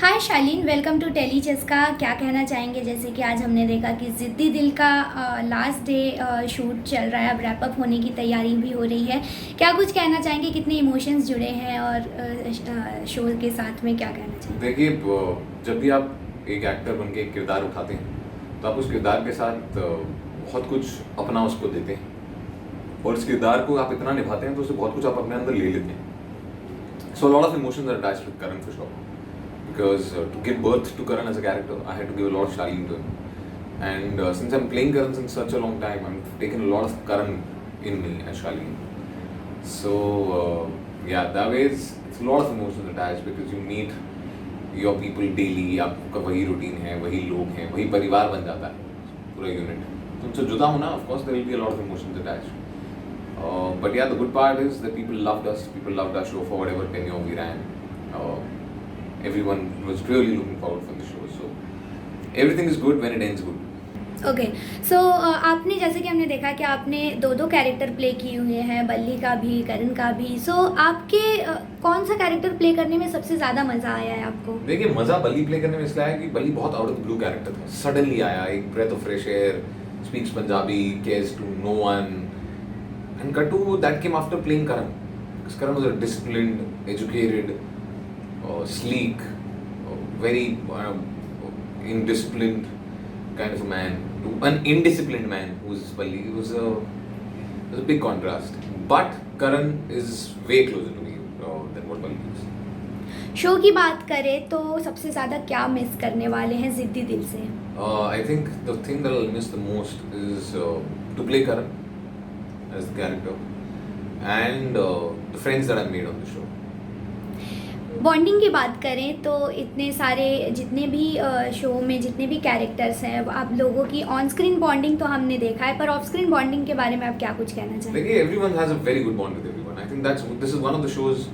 Hi Shalin, welcome to टेलीचेस्का। क्या कहना चाहेंगे? जैसे कि आज हमने देखा कि ज़िद्दी दिल का लास्ट डे शूट चल रहा है, अब रैप अप होने की तैयारी भी हो रही है। क्या कुछ कहना चाहेंगे? कितने इमोशंस जुड़े हैं और शो के साथ में क्या कहना चाहेंगे? देखिए, जब भी आप एक एक्टर बन के एक किरदार उठाते हैं तो आप उस किरदार के साथ बहुत कुछ अपना उसको देते हैं और उस किरदार को आप इतना निभाते हैं तो उससे बहुत कुछ आप अपने अंदर ले लेते हैं. So lot of emotions are attached with Karan for sure. Because to give birth to Karan as a character, I had to give a lot of Shaleen to him. And since I'm playing Karan since such a long time, I've taken a lot of Karan in me as Shaleen. So yeah, that way it's a lot of emotions attached because you meet your people daily. आपका वही routine है, वही लोग हैं, वही परिवार बन जाता है पूरा यूनिट. तो उनसे जुदा होना, of course, there will be a lot of emotions attached. But yeah, the good part is that people loved us. People loved our show for whatever tenure we ran. Everyone was really looking forward for the show. So everything is good when it ends good. Okay, so आपने जैसे कि हमने देखा कि आपने दो character play किए हुए हैं, बल्ली का भी, करण का भी. सो आपके कौन सा कैरेक्टर प्ले करने में सबसे ज़्यादा मज़ा आया है आपको? देखिए, मज़ा बल्ली प्ले करने में इसलिए आया कि बल्ली बहुत out of the blue character था. सडनली आया, एक breath of fresh air, speaks Punjabi, cares to no one, and cut to that came after playing Karan. Karan was a disciplined, educated, sleek, very indisciplined kind of a man to an indisciplined man who's Balli. It was a big contrast. But Karan is way closer to me than what Balli is. Show की बात करें तो सबसे ज़्यादा क्या miss करने वाले हैं ज़िद्दी दिल से? I think the thing that I'll miss the most is to play Karan as the character and the friends that I made on the show. Bonding की बात करें तो इतने सारे जितने भी शो में जितने भी कैरेक्टर्स हैं, आप लोगों की ऑन स्क्रीन बॉन्डिंग तो हमने देखा है, पर ऑफ स्क्रीन बॉन्डिंग के बारे में आप क्या कुछ कहना चाहेंगे? देखिए, everyone has a very good bond with everyone. I think this is one of the shows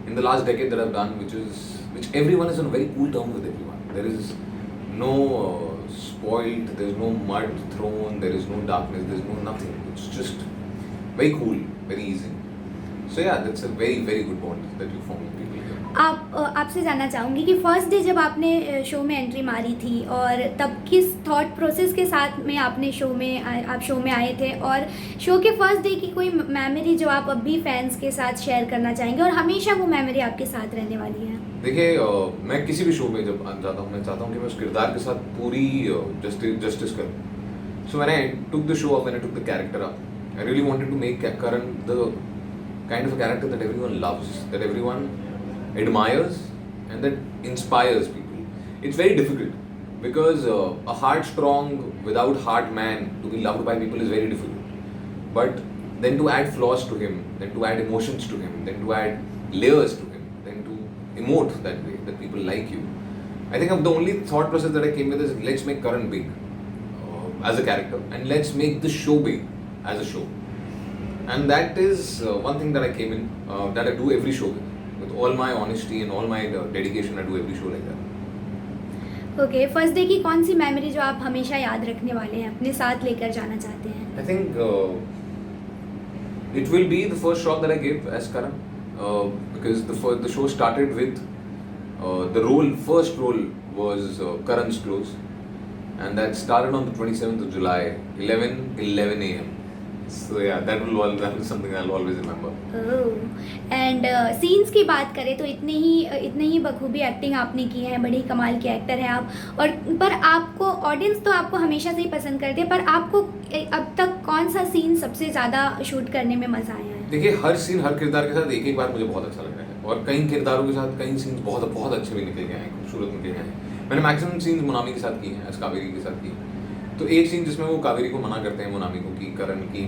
in the last decade that I've done which everyone is on a very cool term with everyone. There is no spoiled, there is no mud thrown, there is no darkness, there is no nothing. It's just very cool, very easy. So yeah, that's a very very good bond that you form with people. आपसे जानना चाहूँगी कि first day जब आपने show में entry मारी थी और तब किस थॉट प्रोसेस के साथ में आपने आप शो में आए थे, और शो के फर्स्ट डे की कोई मेमोरी जो आप अब भी फैंस के साथ शेयर करना चाहेंगे और हमेशा वो मेमोरी आपके साथ रहने वाली है? देखिए, मैं किसी भी शो में जब जाता हूँ, मैं चाहता हूँ कि मैं उस किरदार के साथ पूरी जस्टिस करूँ. So when I took the show up, when I took the character up, I really wanted to make Karan the kind of a character that everyone loves, that everyone admires and that inspires people. It's very difficult because a heart strong without heart man to be loved by people is very difficult. But then to add flaws to him, then to add emotions to him, then to add layers to him, then to emote that way that people like you. I think the only thought process that I came with is let's make Karan big as a character and let's make the show big as a show. And that is one thing that I came in, that I do every show with all my honesty and all my dedication. I do every show like that. Okay, first day की कौन सी memory जो आप हमेशा याद रखने वाले हैं, अपने साथ लेकर जाना चाहते हैं? I think it will be the first shot that I gave as Karan, because the show started with the first role was Karan's close, and that started on the 27th of July, 11 a.m. So yeah, that is something I'll always remember. And scenes की बात करें तो इतने ही बखूबी acting आपने की है, बड़ी कमाल के एक्टर हैं आप. और पर आपको ऑडियंस तो आपको हमेशा से ही पसंद करती है, पर आपको अब तक कौन सा सीन सबसे ज़्यादा शूट करने में मज़ा आया है? देखिए, हर सीन हर किरदार के साथ एक बार मुझे बहुत अच्छा लग रहा है, और कई किरदारों के साथ कई सीन्स बहुत बहुत अच्छे भी निकल गए हैं, खूबसूरत निकल गए हैं. मैंने मैक्सिमम सीन्स मोनामी के साथ किए हैं, कावेरी के साथ किए हैं. तो एक सीन जिसमें वो कावेरी को मना करते हैं, मोनामी को, कि करण की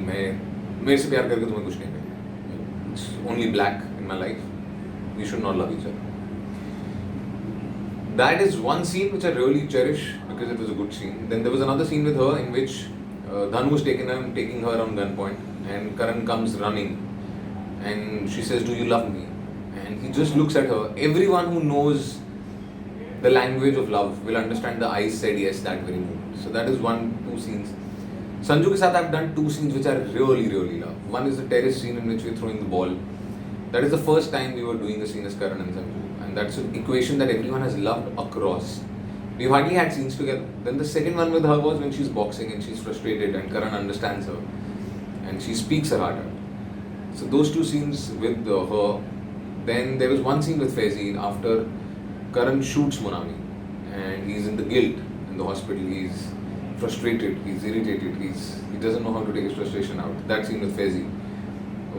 मेरे से प्यार करके तुम्हें कुछ नहीं करना, it's only black in my life, we should not love each other. That is one scene which I really cherish because it was a good scene. Then there was another scene with her in which Dhanu was taking her on gunpoint, and Karan comes running and she says, "Do you love me?" And he just looks at her. Everyone who knows the language of love will understand the eyes said yes that very moment. So that is two scenes. Sanju ke sath I've done two scenes which I really really love. One is the terrace scene in which we're throwing the ball. That is the first time we were doing a scene as Karan and Sanju, and and that's an equation that everyone has loved across. We've hardly had scenes together. Then the second one with her was when she's boxing and she's frustrated and Karan understands her and she speaks her heart out. So those two scenes with her. Then there was one scene with Faizi after Karan shoots Monami and he's in the guilt in the hospital. He's frustrated, he's irritated, he doesn't know how to take his frustration out. That scene with Faizi.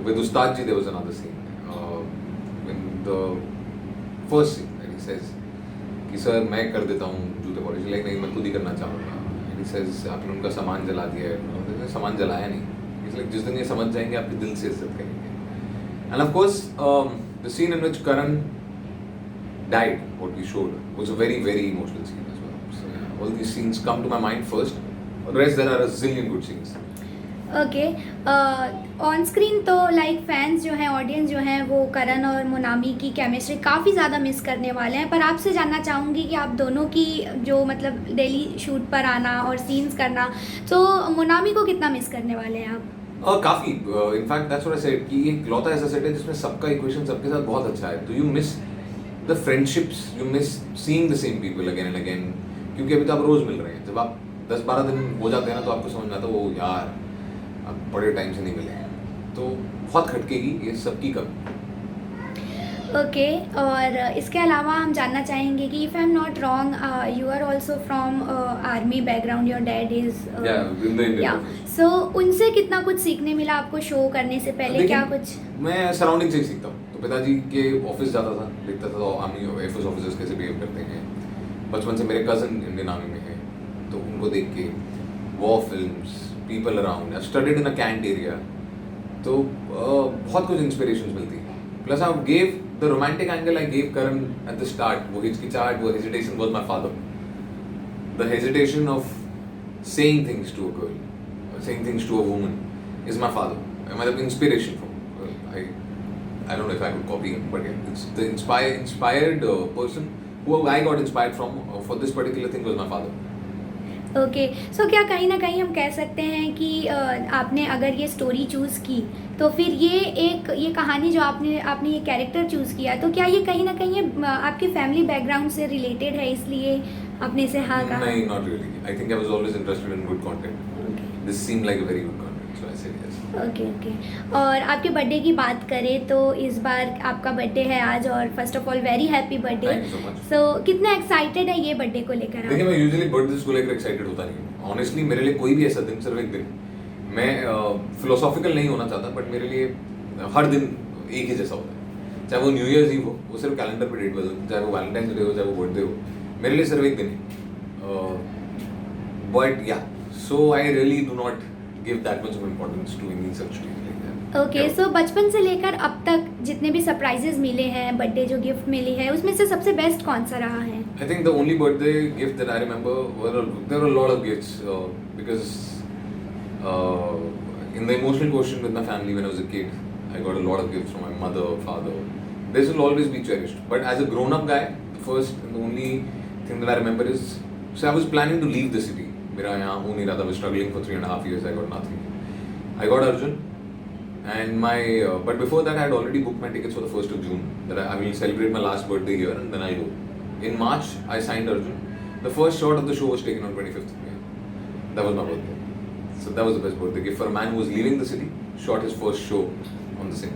With Ustad ji there was another scene. In the first scene that he says कि sir मैं कर देता हूँ जूते polish, like नहीं मैं खुद ही करना चाहूँगा. एंड ही सेज आपने उनका सामान जला दिया है. सामान जलाया नहीं. लाइक जिस दिन ये समझ जाएंगे आपके दिल से इज्जत करेंगे. End of course the seen in which Karan died, what we showed, was a very, very emotional scene as well. So yeah, all these scenes come to my mind first. The rest there are a zillion good scenes. Okay. On screen तो like fans जो हैं, audience जो हैं, वो करण और मोनामी की chemistry काफ़ी ज़्यादा मिस करने वाले हैं. पर आपसे जानना चाहूँगी कि आप दोनों की जो मतलब डेली शूट पर आना और सीन्स करना, तो मोनामी को कितना मिस करने वाले हैं आप? काफ़ी. In fact that's what I said कि एक लौता ऐसा सेट है जिसमें सबका इक्वेशन सबके साथ बहुत अच्छा है. तो you miss the friendships, you miss seeing the same people again and again, क्योंकि अभी तो आप रोज़ मिल रहे हैं. जब आप 10-12 दिन हो जाते हैं ना तो आपको समझ में आता है वो यार अब बड़े टाइम से नहीं मिले हैं, तो बहुत खटकेगी ये सबकी कमी. ओके. और इसके अलावा हम जानना चाहेंगे कि if I am not wrong you are also from army background, your dad is in the Indian. So उनसे कितना कुछ सीखने मिला आपको शो करने से पहले? क्या कुछ? मैं सराउंडिंग से ही सीखता हूँ. तो पिताजी के ऑफिस जाता था, देखता था आर्मी एयरफोर्स ऑफिसर्स कैसे बिहेव करते हैं. बचपन से मेरे कज़न इंडियन आर्मी में है, तो उनको देख के war films, people around, I studied in a cant area, तो बहुत कुछ इंस्पिरेशंस मिलती है. Plus I gave the romantic angle I gave Karan at the start. वो हिचकिचाहट, वो hesitation was my father. The hesitation of saying things to a girl, saying things to a woman is my father. मतलब inspiration from I don't know if I could copy him, but yeah, it's the inspired person who I got inspired from for this particular thing was my father. Okay. So क्या कहीं ना कहीं हम कह सकते हैं कि आपने अगर ये स्टोरी चूज़ की तो फिर ये कहानी जो आपने ये कैरेक्टर चूज़ किया, तो क्या ये कहीं ना कहीं आपके फैमिली बैकग्राउंड से रिलेटेड है, इसलिए आपने इसे हाँ कहा? नहीं, not really. I think I was always interested in good content. This seemed like a very good content, so I said yes. Okay. और आपके बर्थडे की बात करें तो इस बार आपका बर्थडे है आज, और first of all very happy birthday. Thank you so much. सो कितना एक्साइटेड है ये बर्थडे को लेकर? देखिए, मैं यूजुअली बर्थडे को लेकर एक्साइटेड होता नहीं हूँ. ऑनेस्टली मेरे लिए कोई भी ऐसा दिन, सिर्फ एक दिन, मैं फिलोसॉफिकल नहीं होना चाहता, बट मेरे लिए हर दिन एक ही जैसा होता है. चाहे वो न्यू ईयर्स ईव हो, वो सिर्फ कैलेंडर पे डेट बदल, चाहे वो वैलेंटाइंस डे हो, चाहे वो बर्थडे हो, मेरे लिए सिर्फ एक दिन है. But yeah, so I really do not give that much of importance to any such thing like that. Okay. So बचपन से लेकर अब तक जितने भी सरप्राइजेस मिले हैं, बर्थडे जो गिफ्ट मिली है, उसमें से सबसे बेस्ट कौन सा रहा है? I think the only birthday gift that I remember there were a lot of gifts because in the emotional quotient with my family when I was a kid, I got a lot of gifts from my mother, father. This will always be cherished. But as a grown-up guy, the first and the only thing that I remember is, so I was planning to leave the city. मेरा यहाँ हो नहीं रहा था. I was struggling for 3.5 years. I got nothing. I got Arjun, and but before that I had already booked my tickets for the 1st of June. That I will celebrate my last birthday here, and then I'll go. In March I signed Arjun. The first shot of the show was taken on 25th of May. That was my birthday. So that was the best birthday gift for a man who was leaving the city. Shot his first show on the same day.